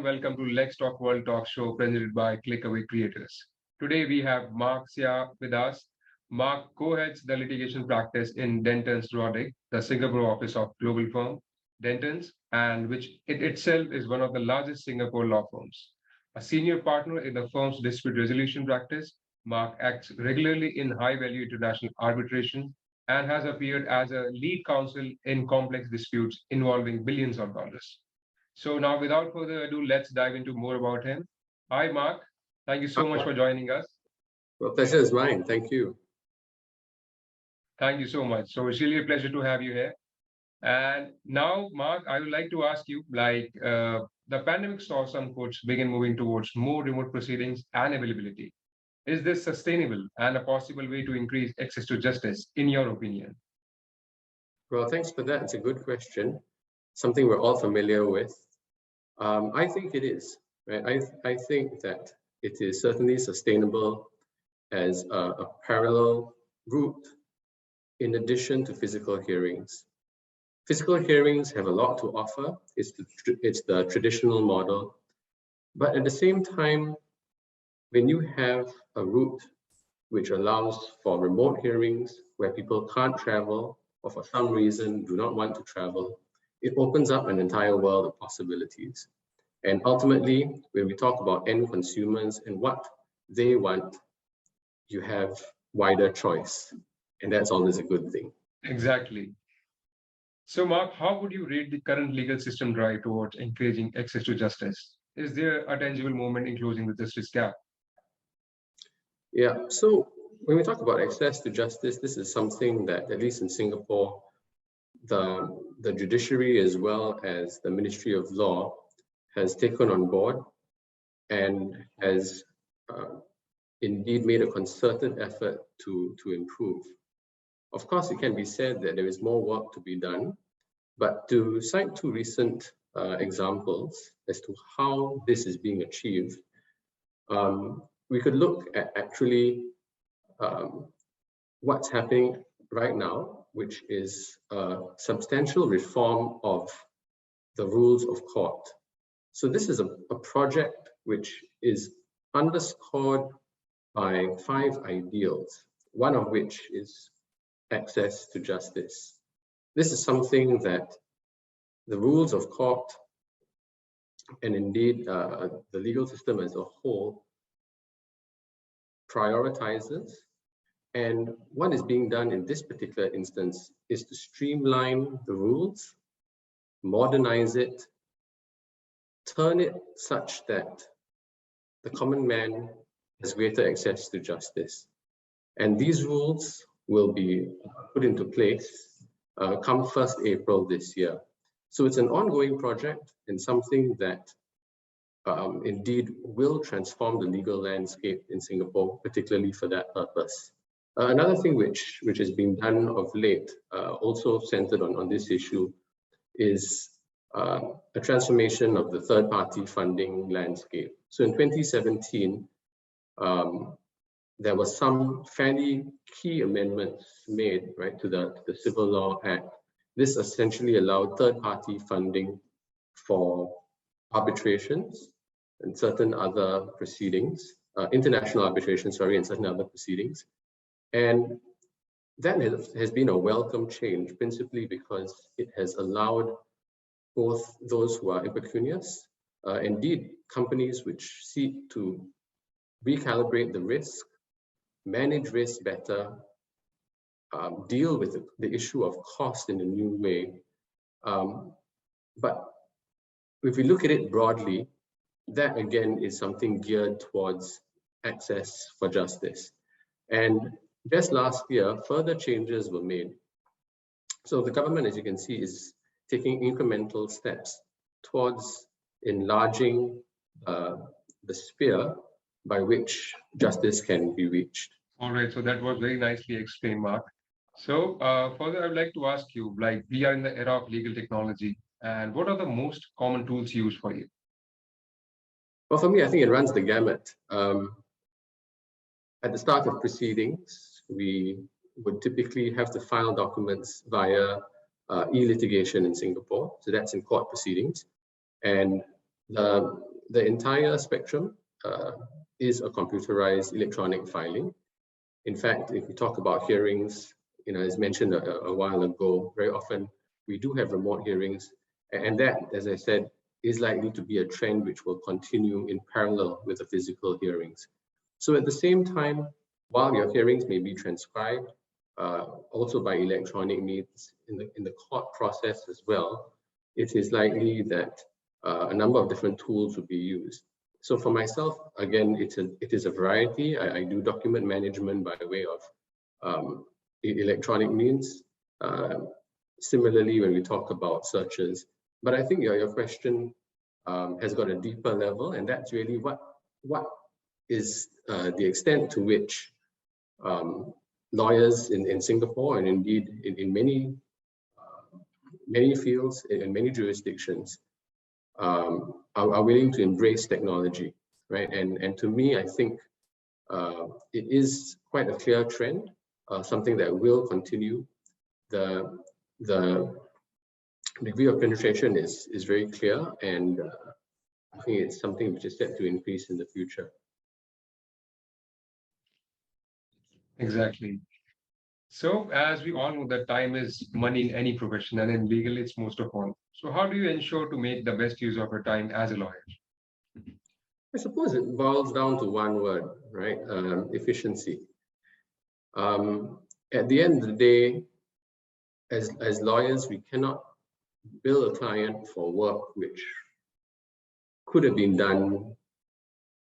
warm welcome to LexTalk World Talk Show presented by Clickaway Creators. Today we have Mark Seah with us. Mark co-heads the litigation practice in Dentons Rodyk, the Singapore office of global firm Dentons, and which it itself is one of the largest Singapore law firms. A senior partner in the firm's dispute resolution practice, Mark acts regularly in high-value international arbitration and has appeared as a lead counsel in complex disputes involving billions of dollars. So now, without further ado, let's dive into more about him. Hi, Mark. Thank you so much for joining us. Well, pleasure is mine. Thank you. Thank you so much. So it's really a pleasure to have you here. And now, Mark, I would like to ask you, the pandemic saw some courts begin moving towards more remote proceedings and availability. Is this sustainable and a possible way to increase access to justice, in your opinion? Well, thanks for that. It's a good question. Something we're all familiar with. I think it is. Right? I think that it is certainly sustainable as a parallel route in addition to physical hearings. Physical hearings have a lot to offer. It's the traditional model. But at the same time, when you have a route which allows for remote hearings where people can't travel or for some reason do not want to travel, it opens up an entire world of possibilities. And ultimately, when we talk about end consumers and what they want, you have wider choice. And that's always a good thing. Exactly. So, Mark, how would you rate the current legal system drive towards encouraging access to justice? Is there a tangible movement in closing the justice gap? Yeah, so when we talk about access to justice, this is something that, at least in Singapore, the judiciary as well as the Ministry of Law has taken on board and has indeed made a concerted effort to improve. Of course, it can be said that there is more work to be done, but to cite two recent examples as to how this is being achieved, we could look at actually what's happening right now, which is a substantial reform of the rules of court. So this is a project which is underscored by 5 ideals, one of which is access to justice. This is something that the rules of court and indeed the legal system as a whole prioritizes. And what is being done in this particular instance is to streamline the rules, modernize it, turn it such that the common man has greater access to justice. And these rules will be put into place come 1st April this year. So it's an ongoing project and something that indeed will transform the legal landscape in Singapore, particularly for that purpose. Another thing which has been done of late, also centered on this issue, is a transformation of the third-party funding landscape. So in 2017, there was some fairly key amendments made, right, to the Civil Law Act. This essentially allowed third-party funding for arbitrations and certain other proceedings, international arbitrations, and certain other proceedings. And that has been a welcome change, principally because it has allowed both those who are impecunious, indeed companies which seek to recalibrate the risk, manage risk better, deal with the issue of cost in a new way. But if we look at it broadly, that again is something geared towards access for justice. And just last year, further changes were made. So the government, as you can see, is taking incremental steps towards enlarging the sphere by which justice can be reached. All right, so that was very nicely explained, Mark. So further, I would like to ask you, we are in the era of legal technology, and what are the most common tools used for you? Well, for me, I think it runs the gamut. At the start of proceedings, we would typically have to file documents via e-litigation in Singapore. So that's in court proceedings. And the the entire spectrum is a computerized electronic filing. In fact, if we talk about hearings, as mentioned a while ago, very often we do have remote hearings, and that, as I said, is likely to be a trend which will continue in parallel with the physical hearings. So at the same time, while your hearings may be transcribed, also by electronic means in the court process as well, it is likely that a number of different tools will be used. So for myself, again, it is a variety. I do document management by way of electronic means. Similarly, when we talk about searches, but I think your question has got a deeper level, and that's really what is the extent to which lawyers in Singapore, and indeed in many fields, in many jurisdictions, are willing to embrace technology, right? And to me, I think it is quite a clear trend, something that will continue. The degree of penetration is very clear, and I think it's something which is set to increase in the future. Exactly. So as we all know that time is money in any profession, and in legal it's most of all. So how do you ensure to make the best use of your time as a lawyer? I suppose it boils down to one word, right? Efficiency. At the end of the day, as lawyers, we cannot bill a client for work which could have been done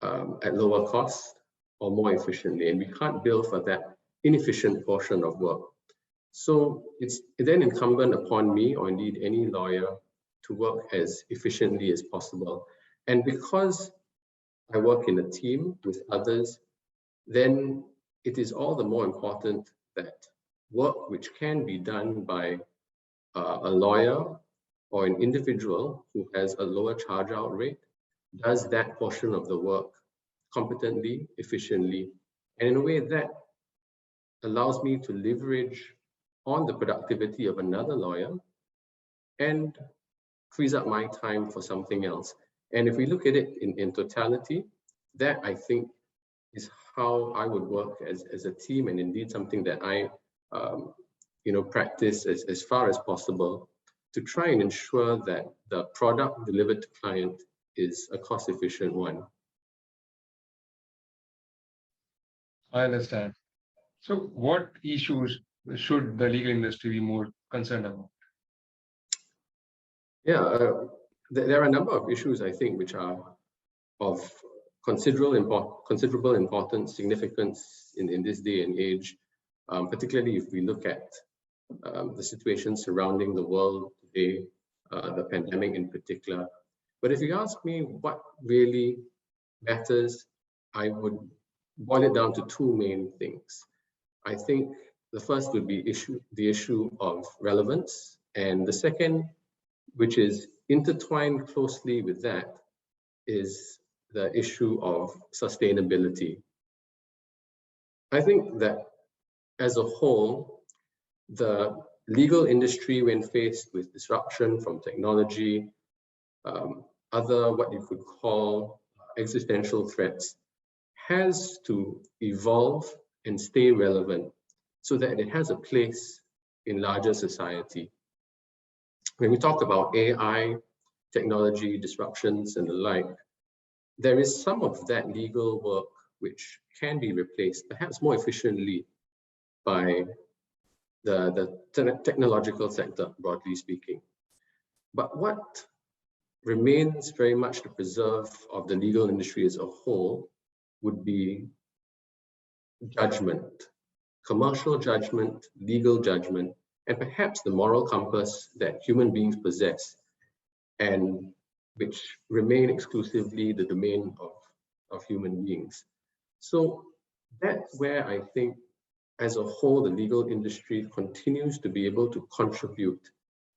at lower cost or more efficiently, and we can't bill for that inefficient portion of work. So it's then incumbent upon me, or indeed any lawyer, to work as efficiently as possible. And because I work in a team with others, then it is all the more important that work which can be done by a lawyer or an individual who has a lower charge out rate does that portion of the work competently, efficiently, and in a way that allows me to leverage on the productivity of another lawyer and frees up my time for something else. And if we look at it in totality, that I think is how I would work as a team, and indeed something that I practice as far as possible to try and ensure that the product delivered to client is a cost-efficient one. I understand. So what issues should the legal industry be more concerned about? Yeah, there are a number of issues, I think, which are of considerable importance, significance in this day and age, particularly if we look at the situation surrounding the world today, the pandemic in particular. But if you ask me what really matters, I would boil it down to two main things. I think the first would be the issue of relevance, and the second, which is intertwined closely with that, is the issue of sustainability. I think that as a whole, the legal industry, when faced with disruption from technology, other what you could call existential threats, has to evolve and stay relevant so that it has a place in larger society. When we talk about AI, technology, disruptions, and the like, there is some of that legal work which can be replaced, perhaps more efficiently, by the technological sector, broadly speaking. But what remains very much the preserve of the legal industry as a whole would be judgment, commercial judgment, legal judgment, and perhaps the moral compass that human beings possess, and which remain exclusively the domain of human beings. So that's where I think, as a whole, the legal industry continues to be able to contribute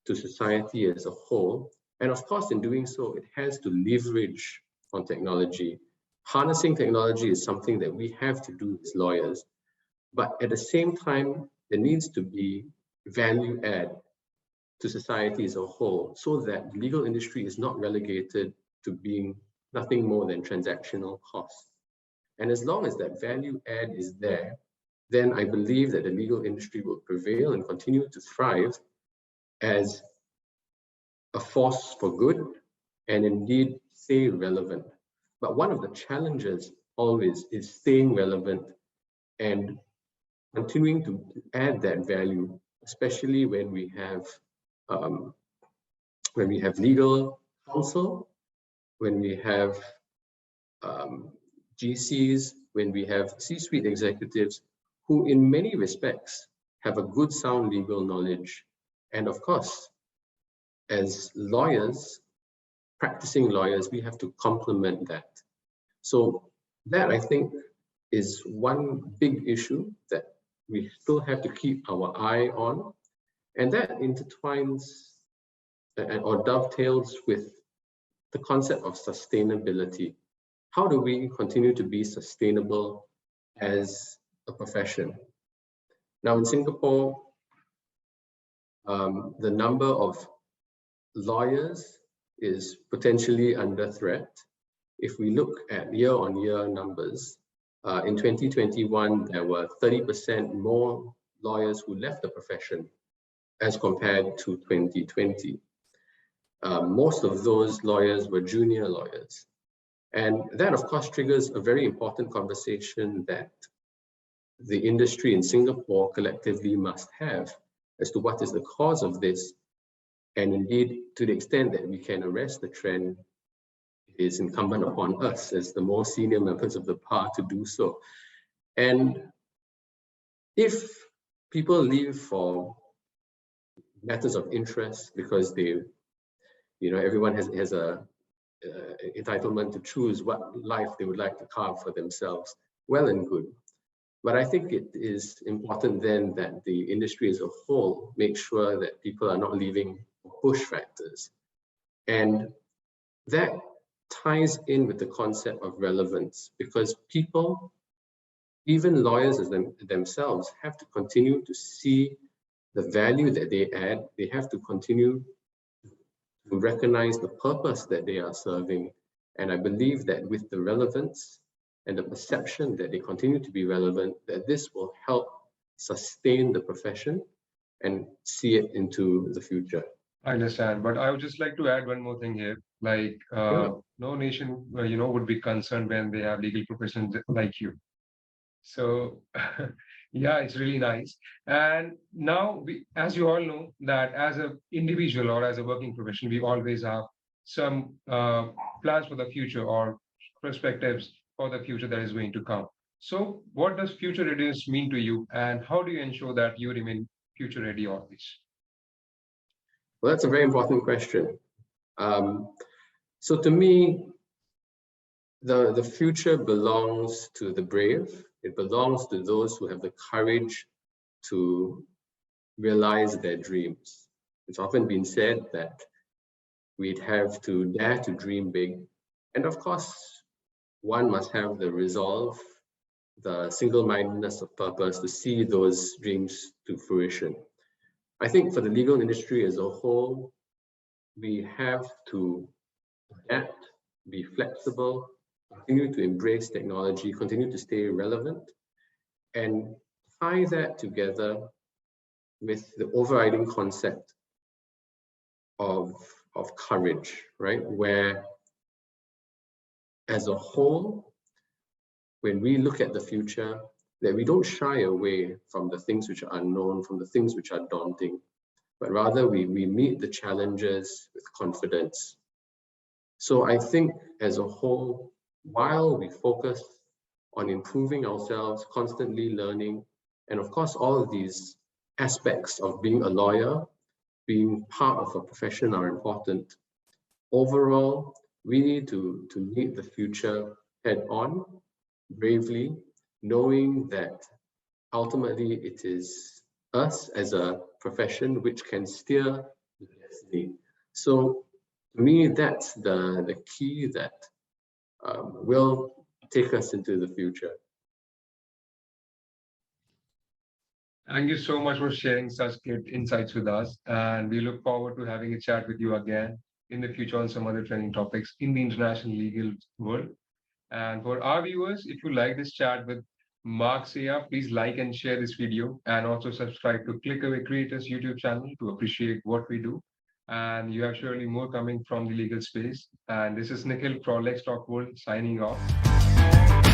to society as a whole. And of course, in doing so, it has to leverage on technology. Harnessing technology is something that we have to do as lawyers. But at the same time, there needs to be value add to society as a whole, so that the legal industry is not relegated to being nothing more than transactional costs. And as long as that value add is there, then I believe that the legal industry will prevail and continue to thrive as a force for good and indeed stay relevant. But one of the challenges always is staying relevant and continuing to add that value, especially when we have legal counsel, when we have GCs, when we have C-suite executives who in many respects have a good sound legal knowledge. And of course, as lawyers, practicing lawyers, we have to complement that. So that, I think, is one big issue that we still have to keep our eye on. And that intertwines or dovetails with the concept of sustainability. How do we continue to be sustainable as a profession? Now in Singapore, the number of lawyers is potentially under threat. If we look at year-on-year numbers, in 2021, there were 30% more lawyers who left the profession as compared to 2020. Most of those lawyers were junior lawyers. And that, of course, triggers a very important conversation that the industry in Singapore collectively must have as to what is the cause of this. And indeed, to the extent that we can arrest the trend, it is incumbent upon us as the more senior members of the bar to do so. And if people leave for matters of interest because they, everyone has a entitlement to choose what life they would like to carve for themselves, well and good. But I think it is important then that the industry as a whole make sure that people are not leaving for push factors. And that ties in with the concept of relevance, because people, even lawyers as themselves, have to continue to see the value that they add. They have to continue to recognize the purpose that they are serving. And I believe that with the relevance and the perception that they continue to be relevant, that this will help sustain the profession and see it into the future. I understand, but I would just like to add one more thing here. Like, no nation, would be concerned when they have legal professionals like you. So, yeah, it's really nice. And now, as you all know, that as an individual or as a working professional, we always have some plans for the future or perspectives for the future that is going to come. So, what does future readiness mean to you, and how do you ensure that you remain future ready always? Well, that's a very important question. So to me, the future belongs to the brave. It belongs to those who have the courage to realize their dreams. It's often been said that we'd have to dare to dream big. And of course, one must have the resolve, the single-mindedness of purpose to see those dreams to fruition. I think for the legal industry as a whole, we have to adapt, be flexible, continue to embrace technology, continue to stay relevant, and tie that together with the overriding concept of courage, right? Where as a whole, when we look at the future, that we don't shy away from the things which are unknown, from the things which are daunting, but rather we meet the challenges with confidence. So I think as a whole, while we focus on improving ourselves, constantly learning, and of course, all of these aspects of being a lawyer, being part of a profession are important. Overall, we need to meet the future head on, bravely, knowing that ultimately it is us as a profession which can steer the destiny. So to me, that's the key that will take us into the future. Thank you so much for sharing such great insights with us, and we look forward to having a chat with you again. in the future on some other trending topics in the international legal world. And for our viewers, if you like this chat with Mark Seah, please like and share this video and also subscribe to Clickaway Creators YouTube channel to appreciate what we do. And you have surely more coming from the legal space. And this is Nikhil from LexTalk World signing off.